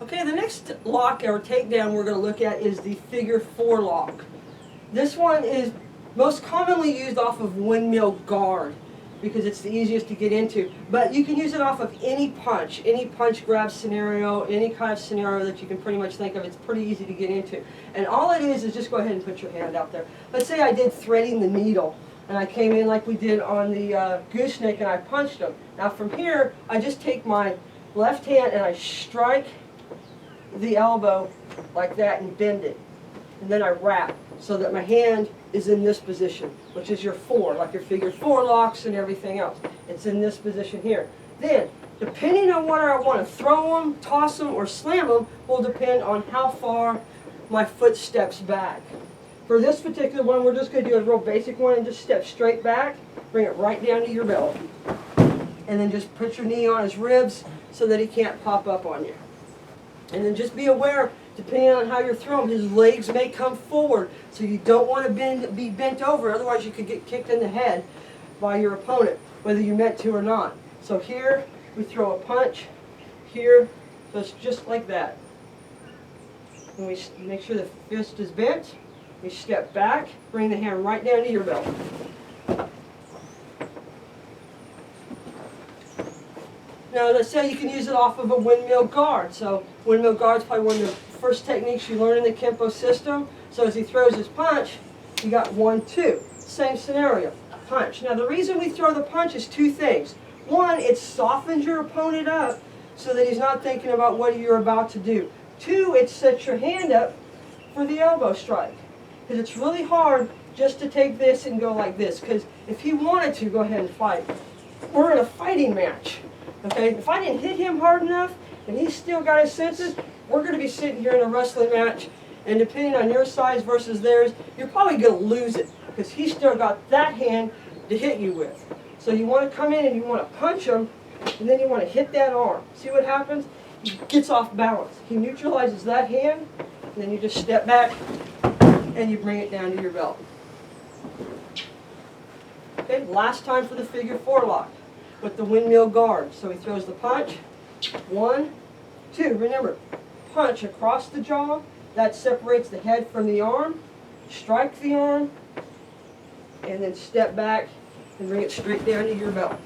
Okay, the next lock or takedown we're going to look at is the figure 4 lock. This one is most commonly used off of windmill guard because it's the easiest to get into. But you can use it off of any punch grab scenario, any kind of scenario that you can pretty much think of. It's pretty easy to get into. And all it is just go ahead and put your hand out there. Let's say I did threading the needle and I came in like we did on the gooseneck and I punched him. Now from here, I just take my left hand and I strike the elbow like that and bend it. And then I wrap so that my hand is in this position, which is your 4, like your figure 4 locks and everything else. It's in this position here. Then, depending on whether I want to throw them, toss them, or slam them, will depend on how far my foot steps back. For this particular one, we're just going to do a real basic one and just step straight back, bring it right down to your belly. And then just put your knee on his ribs so that he can't pop up on you. And then just be aware, depending on how you're throwing, his legs may come forward, so you don't want to be bent over, otherwise you could get kicked in the head by your opponent, whether you meant to or not. So here, we throw a punch, here, so it's just like that. And we make sure the fist is bent, we step back, bring the hand right down to your belt. Now, let's say you can use it off of a windmill guard. So windmill guard is probably one of the first techniques you learn in the Kenpo system. So as he throws his punch, you got 1, 2. Same scenario, punch. Now the reason we throw the punch is 2 things. One, it softens your opponent up so that he's not thinking about what you're about to do. 2, it sets your hand up for the elbow strike. Because it's really hard just to take this and go like this. Because if he wanted to, go ahead and fight. We're in a fighting match. Okay, if I didn't hit him hard enough and he's still got his senses, we're going to be sitting here in a wrestling match, and depending on your size versus theirs, you're probably going to lose it because he's still got that hand to hit you with. So you want to come in and you want to punch him, and then you want to hit that arm. See what happens? He gets off balance. He neutralizes that hand, and then you just step back and you bring it down to your belt. Okay, last time for the figure 4 lock with the windmill guard. So he throws the punch, 1, 2. Remember, punch across the jaw, that separates the head from the arm, strike the arm, and then step back and bring it straight down to your belt.